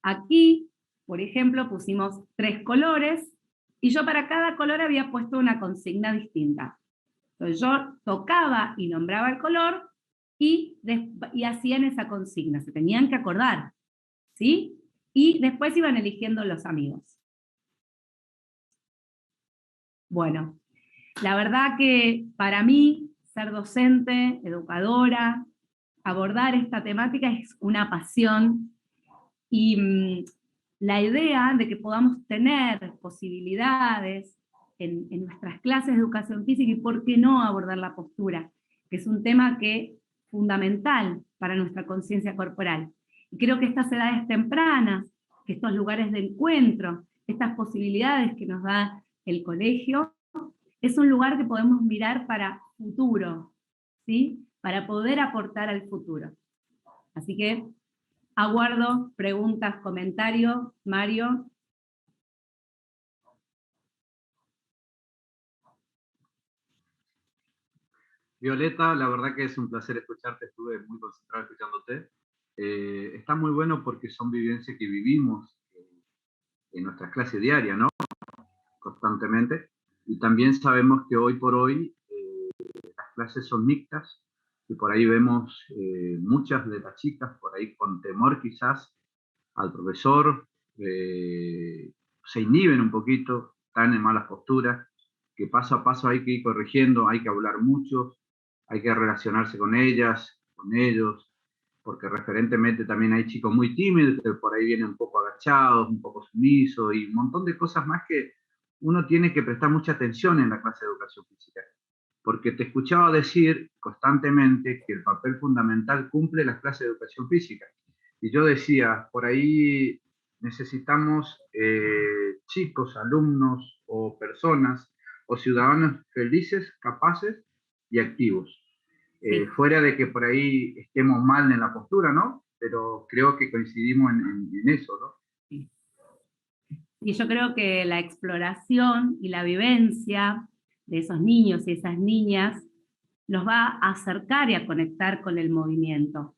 aquí, por ejemplo, pusimos 3 colores, y yo para cada color había puesto una consigna distinta. Entonces yo tocaba y nombraba el color, y hacían esa consigna, se tenían que acordar, ¿sí? Y después iban eligiendo los amigos. Bueno, la verdad que para mí, ser docente, educadora, abordar esta temática es una pasión, y la idea de que podamos tener posibilidades en nuestras clases de educación física, y por qué no abordar la postura, que es un tema que fundamental para nuestra conciencia corporal. Y creo que estas edades tempranas, que estos lugares de encuentro, estas posibilidades que nos da el colegio, es un lugar que podemos mirar para futuro, ¿sí? Para poder aportar al futuro. Así que aguardo preguntas, comentarios. Mario. Violeta, la verdad que es un placer escucharte, estuve muy concentrado escuchándote. Está muy bueno porque son vivencias que vivimos en nuestras clases diarias, ¿no? Constantemente. Y también sabemos que hoy por hoy las clases son mixtas, y por ahí vemos muchas de las chicas por ahí con temor quizás al profesor, se inhiben un poquito, están en malas posturas, que paso a paso hay que ir corrigiendo, hay que hablar mucho, hay que relacionarse con ellas, con ellos, porque referentemente también hay chicos muy tímidos que por ahí vienen un poco agachados, un poco sumisos, y un montón de cosas más que uno tiene que prestar mucha atención en la clase de educación física. Porque te escuchaba decir constantemente que el papel fundamental cumple las clases de educación física. Y yo decía, por ahí necesitamos chicos, alumnos o personas o ciudadanos felices, capaces y activos. Sí. Fuera de que por ahí estemos mal en la postura, ¿no? Pero creo que coincidimos en eso, ¿no? Sí. Y yo creo que la exploración y la vivencia de esos niños y esas niñas los va a acercar y a conectar con el movimiento.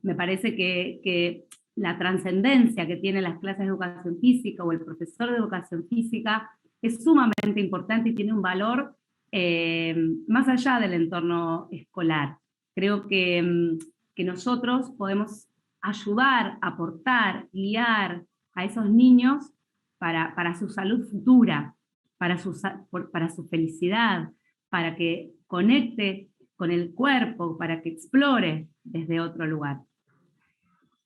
Me parece que la trascendencia que tienen las clases de educación física o el profesor de educación física es sumamente importante y tiene un valor más allá del entorno escolar. Creo que nosotros podemos ayudar, aportar, guiar a esos niños para su salud futura, para su felicidad, para que conecte con el cuerpo, para que explore desde otro lugar.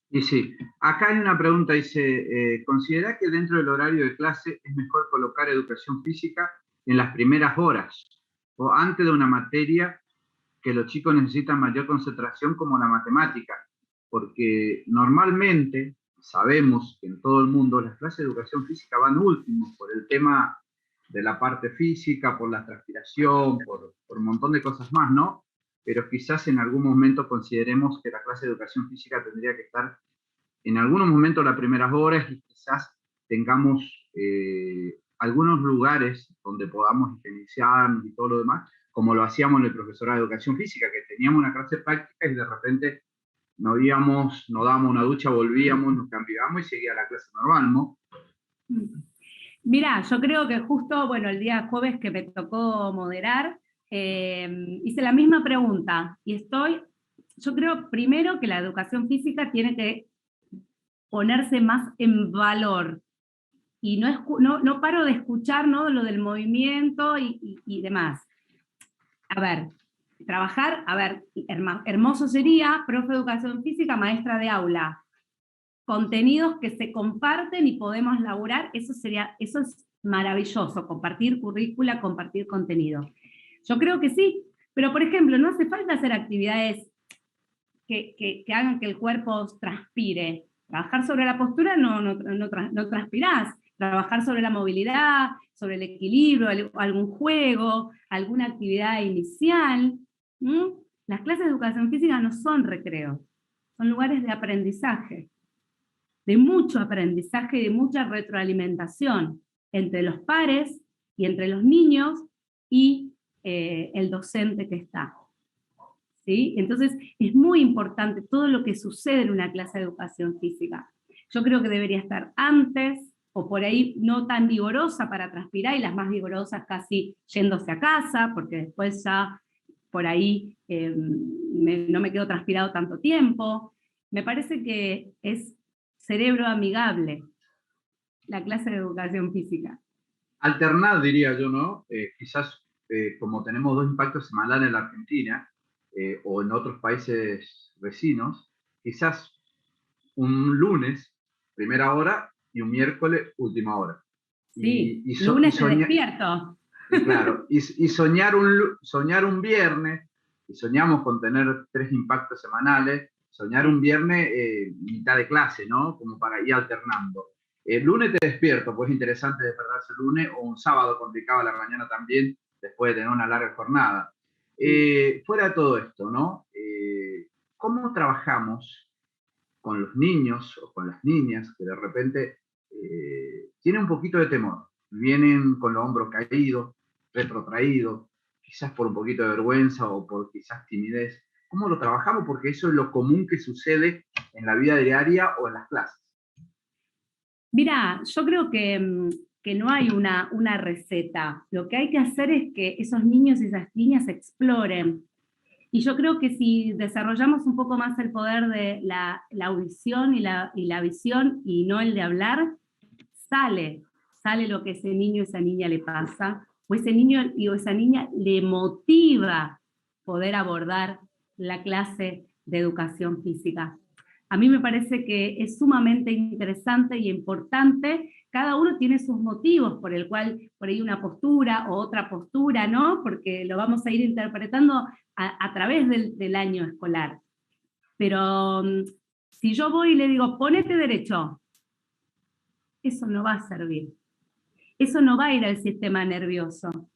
Y sí, acá hay una pregunta, dice, ¿considera que dentro del horario de clase es mejor colocar educación física en las primeras horas o antes de una materia que los chicos necesitan mayor concentración como la matemática? Porque normalmente sabemos que en todo el mundo las clases de educación física van últimos por el tema de la parte física, por la transpiración, por un montón de cosas más, ¿no? Pero quizás en algún momento consideremos que la clase de educación física tendría que estar en algunos momentos las primeras horas y quizás tengamos algunos lugares donde podamos iniciarnos y todo lo demás, como lo hacíamos en el profesorado de educación física, que teníamos una clase práctica y de repente nos íbamos, nos dábamos una ducha, volvíamos, nos cambiábamos y seguía la clase normal, ¿no? Mirá, yo creo que justo, bueno, el día jueves que me tocó moderar, hice la misma pregunta y yo creo primero que la educación física tiene que ponerse más en valor y no paro de escuchar, ¿no?, lo del movimiento y demás. A ver, trabajar, hermoso sería, profe de educación física, maestra de aula, contenidos que se comparten y podemos laburar, eso es maravilloso, compartir currícula, compartir contenido. Yo creo que sí, pero por ejemplo, no hace falta hacer actividades que hagan que el cuerpo transpire. Trabajar sobre la postura no transpirás. Trabajar sobre la movilidad, sobre el equilibrio, algún juego, alguna actividad inicial. Las clases de educación física no son recreo, son lugares de aprendizaje, de mucho aprendizaje y de mucha retroalimentación entre los pares y entre los niños y el docente que está. ¿Sí? Entonces es muy importante todo lo que sucede en una clase de educación física. Yo creo que debería estar antes, o por ahí no tan vigorosa para transpirar, y las más vigorosas casi yéndose a casa, porque después ya por ahí no me quedo transpirado tanto tiempo. Me parece que es cerebro amigable la clase de educación física. Alternar, diría yo, ¿no? Quizás como tenemos dos impactos semanales en la Argentina o en otros países vecinos, quizás un lunes, primera hora, y un miércoles, última hora. Sí, lunes te despierto. Claro, y soñar un viernes, y soñamos con tener 3 impactos semanales, soñar un viernes mitad de clase, ¿no? Como para ir alternando. El lunes te despierto, pues es interesante despertarse el lunes, o un sábado complicado a la mañana también, después de tener una larga jornada. Fuera de todo esto, ¿no? ¿Cómo trabajamos con los niños o con las niñas que de repente tienen un poquito de temor? Vienen con los hombros caídos, retrotraídos, quizás por un poquito de vergüenza o por quizás timidez. ¿Cómo lo trabajamos? Porque eso es lo común que sucede en la vida diaria o en las clases. Mira, yo creo que no hay una receta. Lo que hay que hacer es que esos niños y esas niñas exploren. Y yo creo que si desarrollamos un poco más el poder de la audición y la visión y no el de hablar, sale lo que ese niño o esa niña le pasa, o ese niño o esa niña le motiva poder abordar la clase de educación física. A mí me parece que es sumamente interesante y importante. Cada uno tiene sus motivos por el cual, por ahí una postura o otra postura, ¿no? Porque lo vamos a ir interpretando a través del año escolar. Pero si yo voy y le digo, ponete derecho, eso no va a servir. Eso no va a ir al sistema nervioso.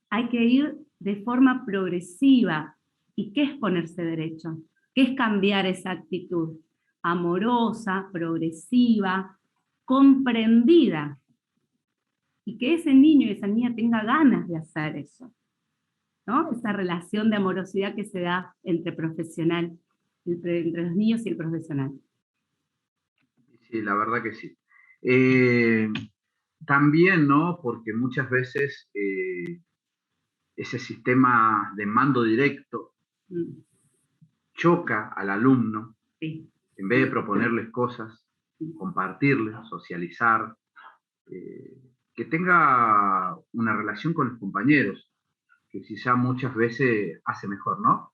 Hay que ir de forma progresiva. ¿Y qué es ponerse derecho? ¿Qué es cambiar esa actitud? Amorosa, progresiva, comprendida. Y que ese niño y esa niña tenga ganas de hacer eso, ¿no? Esa relación de amorosidad que se da entre profesional, entre los niños y el profesional. Sí, la verdad que sí. También, ¿no? Porque muchas veces ese sistema de mando directo choca al alumno, Sí. en vez de proponerles cosas, compartirles, socializar, que tenga una relación con los compañeros, que quizá muchas veces hace mejor, ¿no?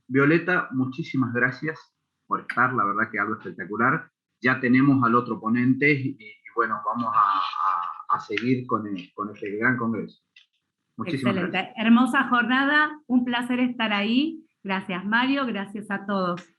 Violeta, muchísimas gracias por estar, la verdad que algo espectacular. Ya tenemos al otro ponente y bueno, vamos a seguir con este gran congreso. Muchísimas Excelente. gracias. Hermosa jornada, un placer estar ahí. Gracias Mario, gracias a todos.